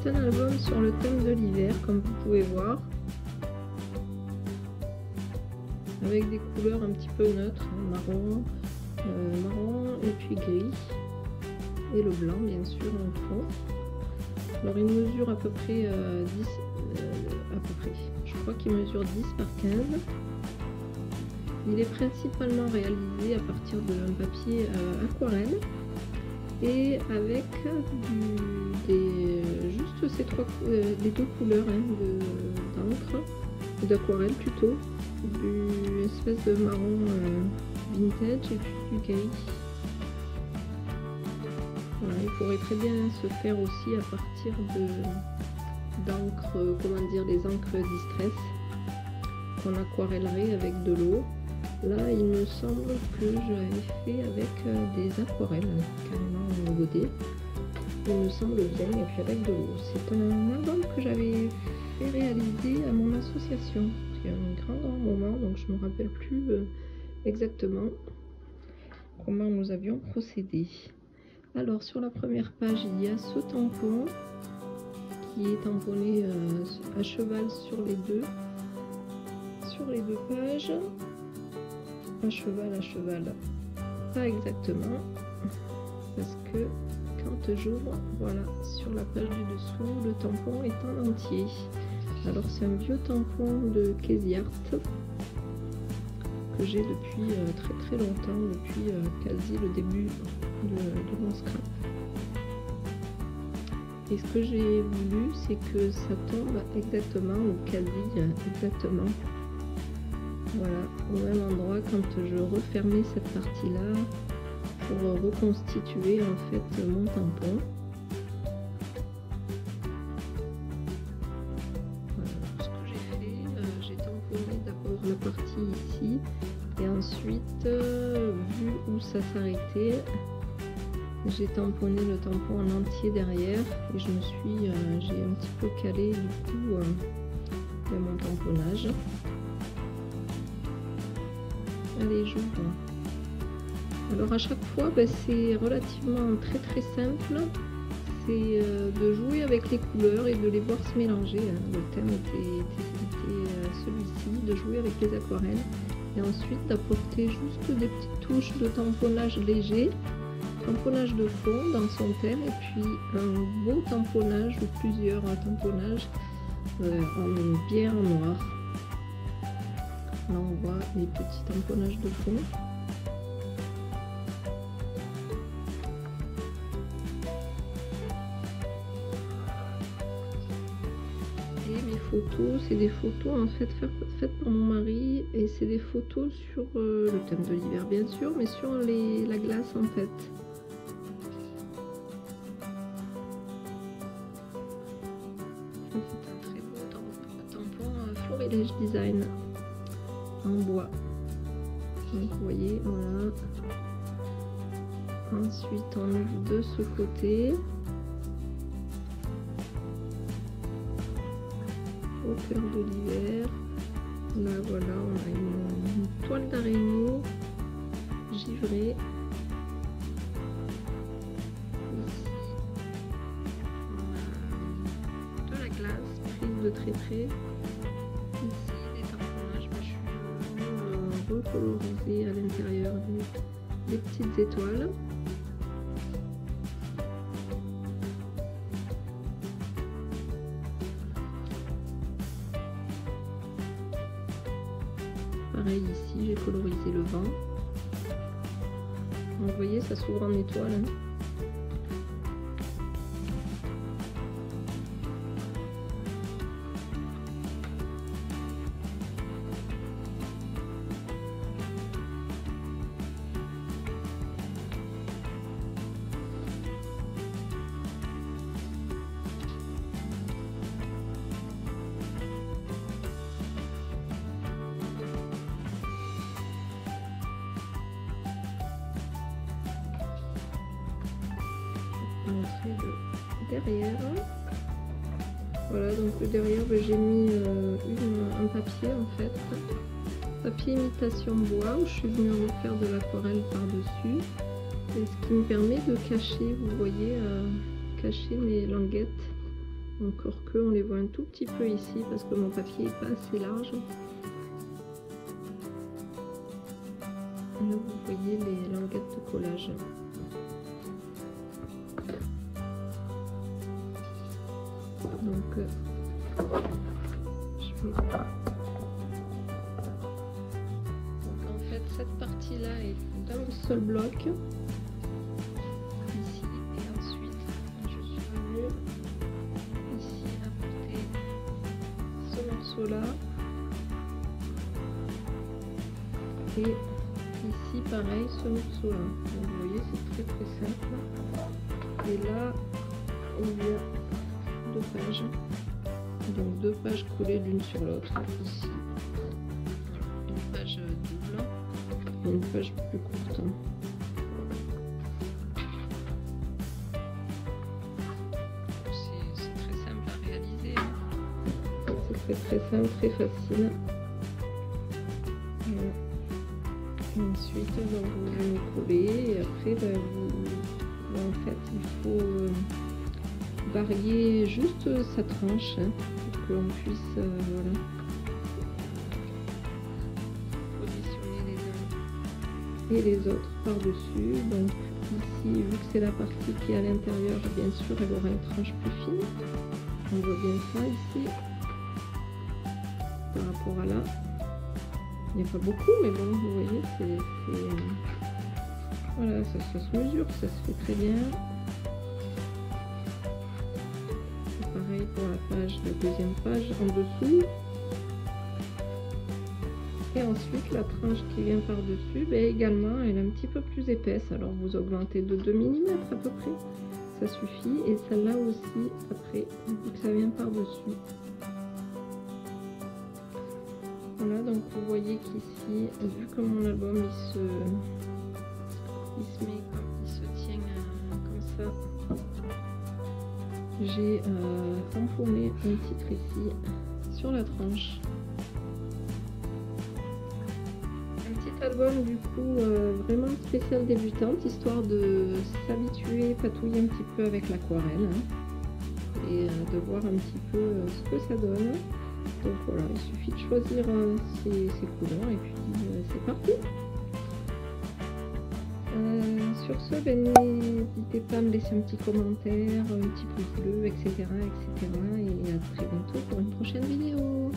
c'est un album sur le thème de l'hiver, comme vous pouvez voir, avec des couleurs un petit peu neutres, marron, marron et puis gris, et le blanc bien sûr en fond. Alors il mesure à peu près 10, à peu près, je crois qu'il mesure 10 par 15. Il est principalement réalisé à partir d'un papier aquarelle et avec juste ces les deux couleurs d'encre, d'aquarelle plutôt, du espèce de marron vintage et puis du gris. Voilà, il pourrait très bien se faire aussi à partir d'encre, comment dire, les encres distress qu'on aquarellerait avec de l'eau. Là, il me semble que j'avais fait avec des aquarelles, carrément en godé. Il me semble bien, et puis avec de l'eau. C'est un album que j'avais fait réaliser à mon association. C'est un grand moment, donc je ne me rappelle plus exactement comment nous avions procédé. Alors, sur la première page, il y a ce tampon qui est tamponné à cheval sur les deux pages. À cheval, pas exactement, parce que quand j'ouvre, voilà, sur la page du dessous, le tampon est en entier. Alors c'est un vieux tampon de Crazy Art que j'ai depuis très longtemps, depuis quasi le début de mon scrap. Et ce que j'ai voulu, c'est que ça tombe exactement, ou quasi exactement, voilà, au même endroit quand je refermais cette partie-là pour reconstituer en fait mon tampon. Voilà, ce que j'ai fait, j'ai tamponné d'abord la partie ici et ensuite, vu où ça s'arrêtait, j'ai tamponné le tampon en entier derrière et je me suis, j'ai un petit peu calé du coup mon tamponnage. Allez, j'ouvre. Alors à chaque fois, c'est relativement très simple. C'est de jouer avec les couleurs et de les voir se mélanger. Le thème était celui-ci, de jouer avec les aquarelles. Et ensuite d'apporter juste des petites touches de tamponnage léger, tamponnage de fond dans son thème, et puis un beau tamponnage ou plusieurs tamponnages bien en noir. Là on voit les petits tamponnages de fond. Et mes photos, c'est des photos en fait faites par mon mari, et c'est des photos sur le thème de l'hiver bien sûr, mais sur la glace en fait. C'est un très beau tampon Florilège Design en bois. Donc vous voyez, voilà. Ensuite on ouvre de ce côté. Au cœur de l'hiver. Là voilà, on a une toile d'araignée givrée. Ici, on a de la glace prise de très près. Ici, des tamponnages, je suis recolorisée à l'intérieur des petites étoiles. Pareil ici, j'ai colorisé le vent. Donc, vous voyez, ça s'ouvre en étoile. Hein. Montrer le derrière. Voilà, donc le derrière, j'ai mis un papier en fait, papier imitation bois, où je suis venue refaire de l'aquarelle par dessus, et ce qui me permet de cacher, vous voyez, cacher mes languettes encore que on les voit un tout petit peu ici parce que mon papier est pas assez large. Là vous voyez les languettes de collage. Donc je vais... Donc en fait cette partie là est d'un seul bloc ici, et ensuite je suis venue ici apporter ce morceau là, et ici pareil ce morceau là. Donc, vous voyez c'est très simple, et là il y a 2 pages, donc 2 pages collées l'une sur l'autre. Ici une page double et une page plus courte. C'est très simple à réaliser, c'est très simple, très facile. Et ensuite donc, vous venez coller, et après en fait il faut varier juste sa tranche, hein, pour que l'on puisse voilà, positionner les uns et les autres par dessus. Donc ici, vu que c'est la partie qui est à l'intérieur, bien sûr elle aura une tranche plus fine, on voit bien ça ici par rapport à là. Il n'y a pas beaucoup, mais bon, vous voyez, voilà, ça se mesure, ça se fait très bien. Pareil pour la page, la deuxième page en dessous, et ensuite la tranche qui vient par dessus, ben également elle est un petit peu plus épaisse, alors vous augmentez de 2 mm à peu près, ça suffit, et celle-là aussi après, vu que ça vient par dessus. Voilà, donc vous voyez qu'ici, vu que mon album il se tient comme ça, j'ai enfourné un titre ici sur la tranche. Un petit album du coup vraiment spécial débutante, histoire de s'habituer, patouiller un petit peu avec l'aquarelle, hein, et de voir un petit peu ce que ça donne. Donc voilà, il suffit de choisir ses couleurs et puis c'est parti. Sur ce, ben, n'hésitez pas à me laisser un petit commentaire, un petit pouce bleu, etc., etc. Et à très bientôt pour une prochaine vidéo.